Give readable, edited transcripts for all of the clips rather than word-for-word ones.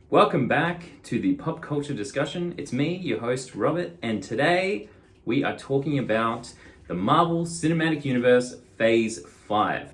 Welcome back to the pop culture discussion. It's me, your host, Robert, and today we are talking about the Marvel Cinematic Universe Phase 5.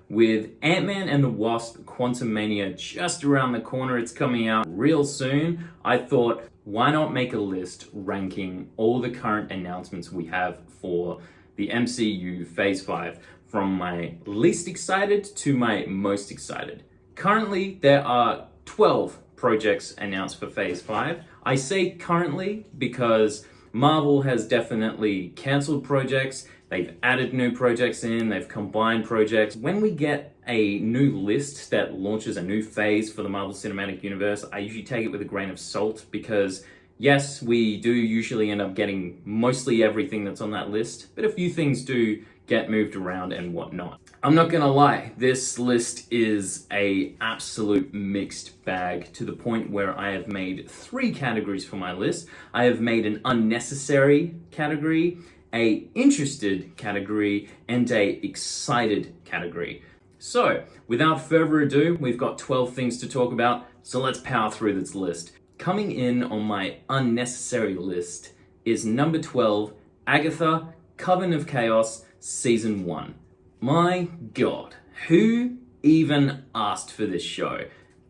With Ant-Man and the Wasp: Quantumania just around the corner, it's coming out real soon, I thought, why not make a list ranking all the current announcements we have for the MCU Phase 5, from my least excited to my most excited. Currently, there are 12 projects announced for Phase 5. I say currently because Marvel has definitely cancelled projects, they've added new projects in, they've combined projects. When we get a new list that launches a new phase for the Marvel Cinematic Universe, I usually take it with a grain of salt because yes, we do usually end up getting mostly everything that's on that list, but a few things do get moved around and whatnot. I'm not gonna lie, this list is a absolute mixed bag to the point where I have made 3 categories for my list. I have made an unnecessary category, a interested category, and a excited category. So, without further ado, we've got 12 things to talk about, so let's power through this list. Coming in on my unnecessary list is number 12, Agatha, Coven of Chaos, Season 1. My God, who even asked for this show?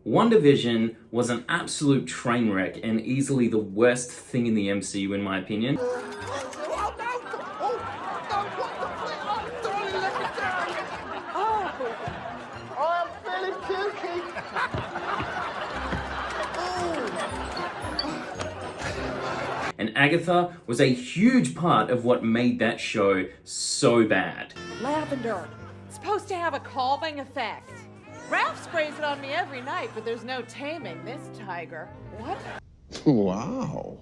WandaVision was an absolute train wreck and easily the worst thing in the MCU in my opinion. And Agatha was a huge part of what made that show so bad. Lavender. It's supposed to have a calming effect. Ralph sprays it on me every night, but there's no taming this tiger. What? Wow.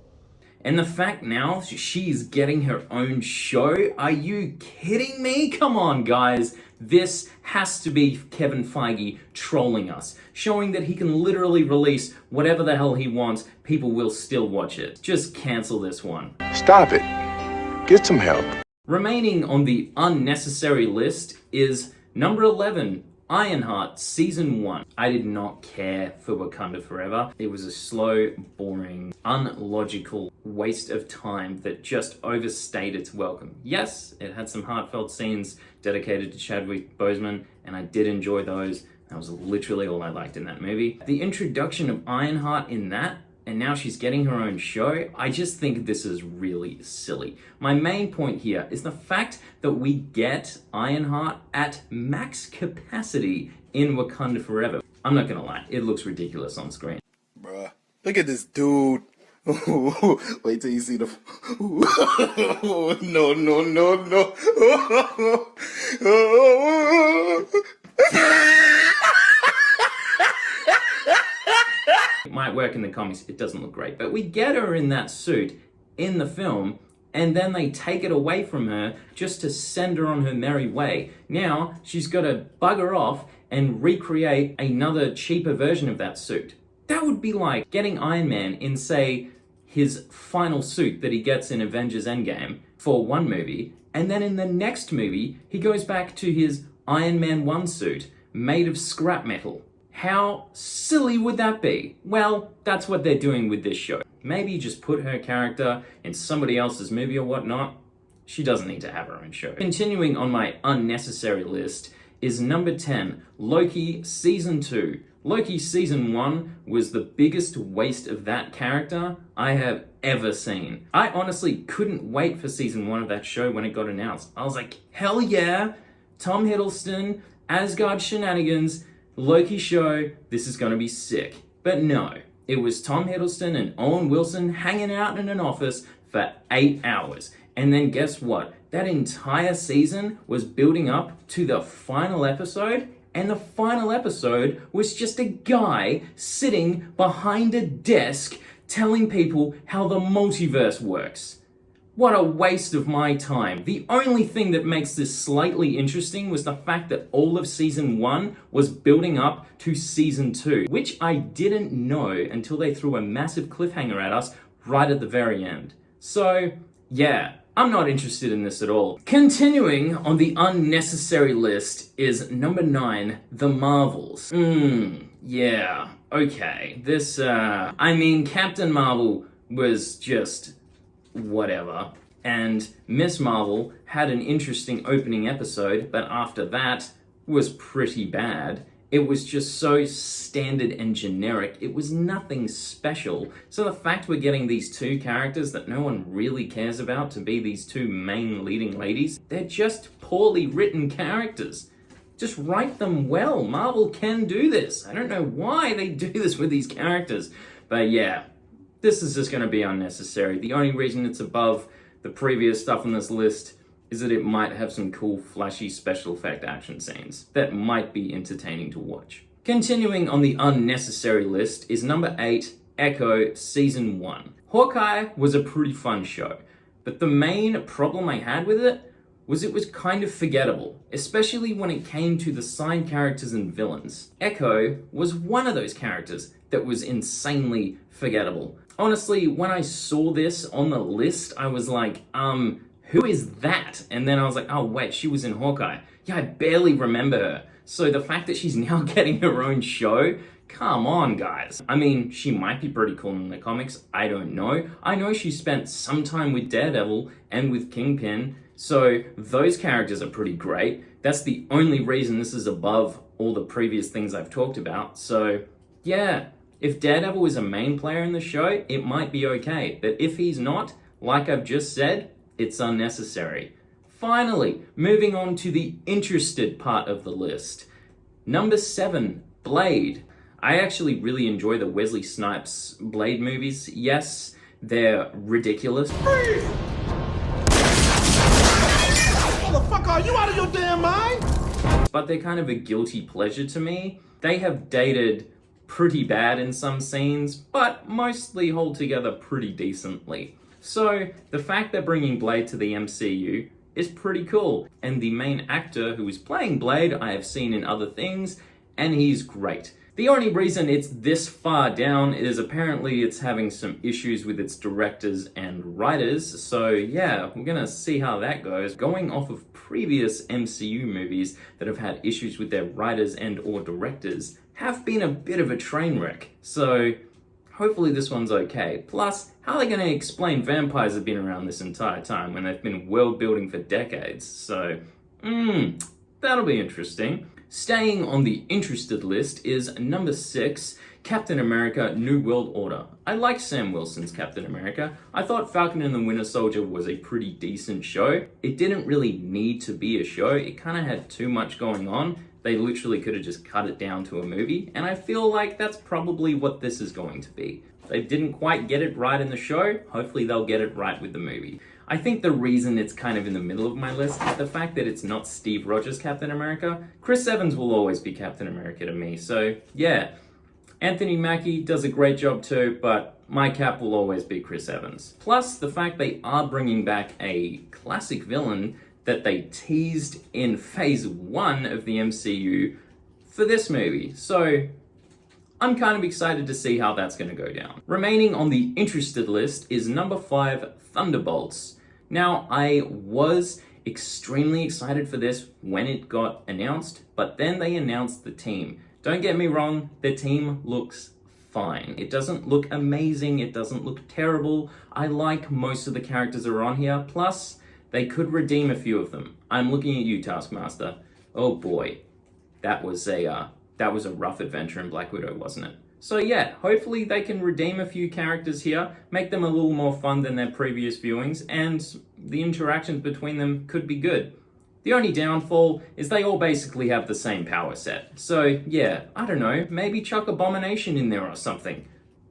And the fact now she's getting her own show? Are you kidding me? Come on, guys. This has to be Kevin Feige trolling us, showing that he can literally release whatever the hell he wants, people will still watch it. Just cancel this one. Stop it. Get some help. Remaining on the unnecessary list is number 11, Ironheart Season 1. I did not care for Wakanda Forever. It was a slow, boring, unlogical waste of time that just overstayed its welcome. Yes, it had some heartfelt scenes dedicated to Chadwick Boseman, and I did enjoy those. That was literally all I liked in that movie. The introduction of Ironheart in that, and now she's getting her own show, I just think this is really silly. My main point here is the fact that we get Ironheart at max capacity in Wakanda Forever. I'm not gonna lie, it looks ridiculous on screen. Bruh, look at this dude. Wait till you see the... No, no, no, no. It might work in the comics, it doesn't look great, but we get her in that suit in the film, and then they take it away from her just to send her on her merry way. Now, she's got to bugger off and recreate another cheaper version of that suit. That would be like getting Iron Man in, say, his final suit that he gets in Avengers Endgame for one movie, and then in the next movie, he goes back to his Iron Man 1 suit, made of scrap metal. How silly would that be? Well, that's what they're doing with this show. Maybe just put her character in somebody else's movie or whatnot. She doesn't need to have her own show. Continuing on my unnecessary list is number 10, Loki Season 2. Loki Season 1 was the biggest waste of that character I have ever seen. I honestly couldn't wait for Season 1 of that show when it got announced. I was like, hell yeah, Tom Hiddleston, Asgard shenanigans, Loki show, this is gonna be sick. But no, it was Tom Hiddleston and Owen Wilson hanging out in an office for 8 hours. And then guess what? That entire season was building up to the final episode, and the final episode was just a guy sitting behind a desk telling people how the multiverse works. What a waste of my time. The only thing that makes this slightly interesting was the fact that all of Season 1 was building up to Season 2, which I didn't know until they threw a massive cliffhanger at us right at the very end. So, yeah, I'm not interested in this at all. Continuing on the unnecessary list is number 9, The Marvels. Yeah, okay. Captain Marvel was just whatever. And Miss Marvel had an interesting opening episode, but after that was pretty bad. It was just so standard and generic. It was nothing special. So the fact we're getting these two characters that no one really cares about to be these two main leading ladies, they're just poorly written characters. Just write them well. Marvel can do this. I don't know why they do this with these characters. But yeah, this is just going to be unnecessary. The only reason it's above the previous stuff on this list is that it might have some cool, flashy special effect action scenes that might be entertaining to watch. Continuing on the unnecessary list is number 8, Echo Season 1. Hawkeye was a pretty fun show, but the main problem I had with it was kind of forgettable, especially when it came to the side characters and villains. Echo was one of those characters that was insanely forgettable. Honestly, when I saw this on the list, I was like, who is that? And then I was like, oh wait, she was in Hawkeye. Yeah, I barely remember her. So the fact that she's now getting her own show, come on guys. I mean, she might be pretty cool in the comics, I don't know. I know she spent some time with Daredevil and with Kingpin, so those characters are pretty great. That's the only reason this is above all the previous things I've talked about. So yeah, if Daredevil is a main player in the show, it might be okay. But if he's not, like I've just said, it's unnecessary. Finally, moving on to the interested part of the list. Number 7, Blade. I actually really enjoy the Wesley Snipes Blade movies. Yes, they're ridiculous. Freeze! Motherfucker, are you out of your damn mind? But they're kind of a guilty pleasure to me. They have dated pretty bad in some scenes, but mostly hold together pretty decently. So the fact they're bringing Blade to the MCU is pretty cool. And the main actor who is playing Blade, I have seen in other things, and he's great. The only reason it's this far down is apparently it's having some issues with its directors and writers. So yeah, we're gonna see how that goes. Going off of previous MCU movies that have had issues with their writers and or directors have been a bit of a train wreck. So hopefully this one's okay. Plus, how are they gonna explain vampires have been around this entire time when they've been world building for decades? So, that'll be interesting. Staying on the interested list is number 6, Captain America New World Order. I like Sam Wilson's Captain America. I thought Falcon and the Winter Soldier was a pretty decent show. It didn't really need to be a show. It kind of had too much going on. They literally could have just cut it down to a movie, and I feel like that's probably what this is going to be. They didn't quite get it right in the show. Hopefully they'll get it right with the movie. I think the reason it's kind of in the middle of my list is the fact that it's not Steve Rogers' Captain America. Chris Evans will always be Captain America to me, so yeah. Anthony Mackie does a great job too, but my cap will always be Chris Evans. Plus, the fact they are bringing back a classic villain that they teased in phase 1 of the MCU for this movie. So I'm kind of excited to see how that's going to go down. Remaining on the interested list is number 5, Thunderbolts. Now, I was extremely excited for this when it got announced, but then they announced the team. Don't get me wrong, the team looks fine. It doesn't look amazing, it doesn't look terrible. I like most of the characters that are on here, plus they could redeem a few of them. I'm looking at you, Taskmaster. Oh boy, that was a rough adventure in Black Widow, wasn't it? So yeah, hopefully they can redeem a few characters here, make them a little more fun than their previous viewings, and the interactions between them could be good. The only downfall is they all basically have the same power set. So yeah, I don't know, maybe chuck Abomination in there or something.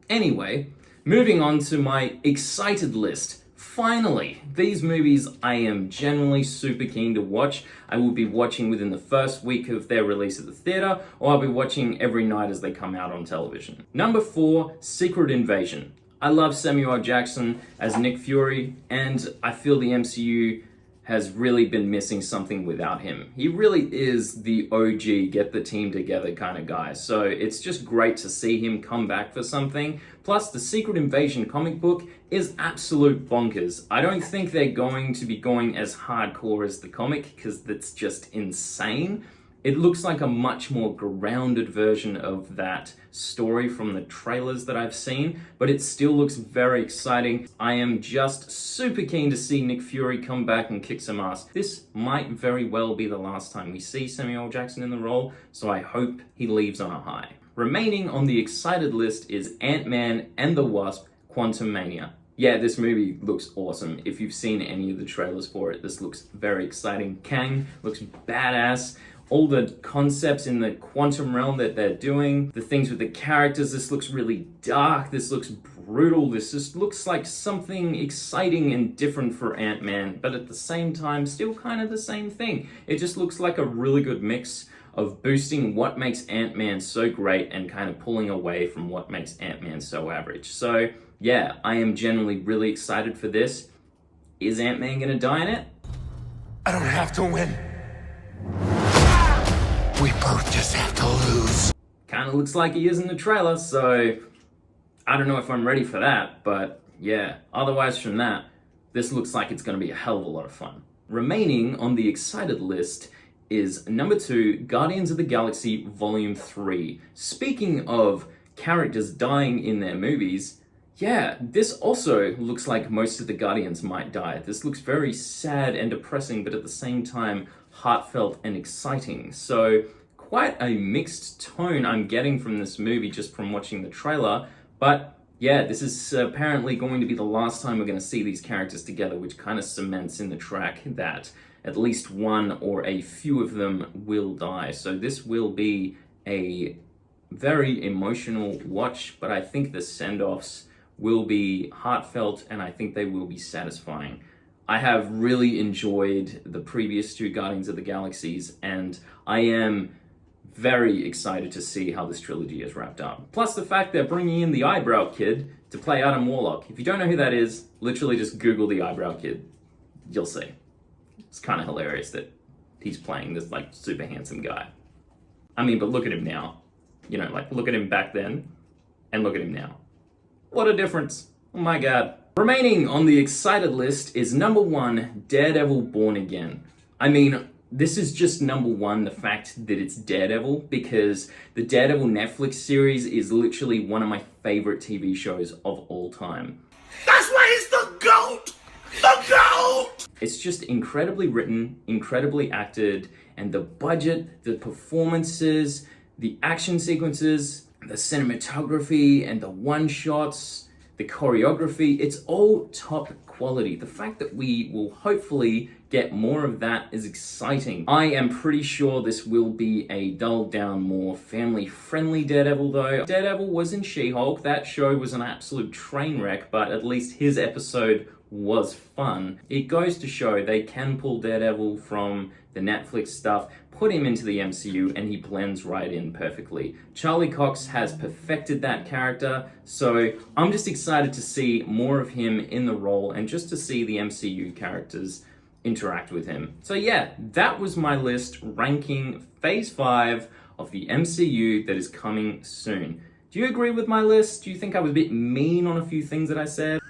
Anyway, moving on to my excited list. Finally, these movies I am generally super keen to watch. I will be watching within the first week of their release at the theater, or I'll be watching every night as they come out on television. Number 4, Secret Invasion. I love Samuel L. Jackson as Nick Fury, and I feel the MCU has really been missing something without him. He really is the OG, get the team together kind of guy. So it's just great to see him come back for something. Plus, the Secret Invasion comic book is absolute bonkers. I don't think they're going to be going as hardcore as the comic, because that's just insane. It looks like a much more grounded version of that story from the trailers that I've seen, but it still looks very exciting. I am just super keen to see Nick Fury come back and kick some ass. This might very well be the last time we see Samuel L. Jackson in the role, so I hope he leaves on a high. Remaining on the excited list is Ant-Man and the Wasp: Quantumania. Yeah, this movie looks awesome. If you've seen any of the trailers for it, this looks very exciting. Kang looks badass. All the concepts in the quantum realm that they're doing, the things with the characters, this looks really dark, this looks brutal, this just looks like something exciting and different for Ant-Man, but at the same time, still kind of the same thing. It just looks like a really good mix of boosting what makes Ant-Man so great and kind of pulling away from what makes Ant-Man so average. So yeah, I am generally really excited for this. Is Ant-Man gonna die in it? I don't have to win. We both just have to lose. Kind of looks like he is in the trailer, so I don't know if I'm ready for that, but yeah, otherwise from that, this looks like it's going to be a hell of a lot of fun. Remaining on the excited list is number 2, Guardians of the Galaxy Volume 3. Speaking of characters dying in their movies, yeah, this also looks like most of the Guardians might die. This looks very sad and depressing, but at the same time, heartfelt and exciting. So quite a mixed tone I'm getting from this movie just from watching the trailer. But yeah, this is apparently going to be the last time we're going to see these characters together, which kind of cements in the track that at least one or a few of them will die. So this will be a very emotional watch, but I think the send-offs will be heartfelt and I think they will be satisfying. I have really enjoyed the previous 2 Guardians of the Galaxies, and I am very excited to see how this trilogy is wrapped up. Plus the fact they're bringing in the Eyebrow Kid to play Adam Warlock. If you don't know who that is, literally just Google the Eyebrow Kid. You'll see. It's kind of hilarious that he's playing this like super handsome guy. I mean, but look at him now. You know, like look at him back then and look at him now. What a difference. Oh my God. Remaining on the excited list is number 1, Daredevil Born Again. I mean, this is just number 1, the fact that it's Daredevil, because the Daredevil Netflix series is literally one of my favorite TV shows of all time. That's why he's the GOAT! The GOAT! It's just incredibly written, incredibly acted, and the budget, the performances, the action sequences, the cinematography, and the one-shots, the choreography, it's all top quality. The fact that we will hopefully get more of that is exciting. I am pretty sure this will be a dulled down, more family-friendly Daredevil though. Daredevil was in She-Hulk. That show was an absolute train wreck, but at least his episode was fun. It goes to show they can pull Daredevil from the Netflix stuff, put him into the MCU, and he blends right in perfectly. Charlie Cox has perfected that character, so I'm just excited to see more of him in the role and just to see the MCU characters interact with him. So yeah, that was my list ranking Phase 5 of the MCU that is coming soon. Do you agree with my list? Do you think I was a bit mean on a few things that I said?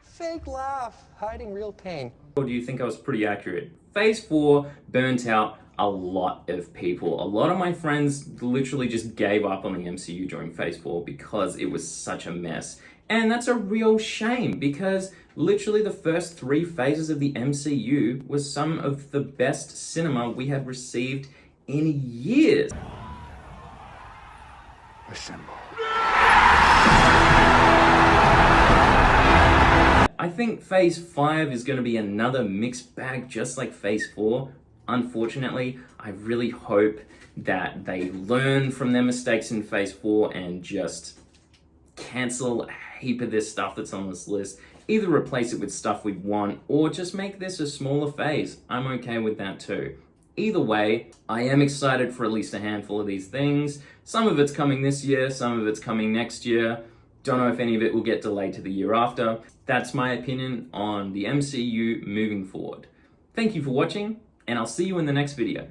Fake laugh, hiding real pain. Or do you think I was pretty accurate? Phase 4 burnt out a lot of people. A lot of my friends literally just gave up on the MCU during Phase 4 because it was such a mess. And that's a real shame because literally the first 3 phases of the MCU was some of the best cinema we have received in years. Assemble. I think Phase 5 is going to be another mixed bag just like Phase 4. Unfortunately, I really hope that they learn from their mistakes in Phase 4 and just cancel a heap of this stuff that's on this list. Either replace it with stuff we want or just make this a smaller phase. I'm okay with that too. Either way, I am excited for at least a handful of these things. Some of it's coming this year, some of it's coming next year. Don't know if any of it will get delayed to the year after. That's my opinion on the MCU moving forward. Thank you for watching, and I'll see you in the next video.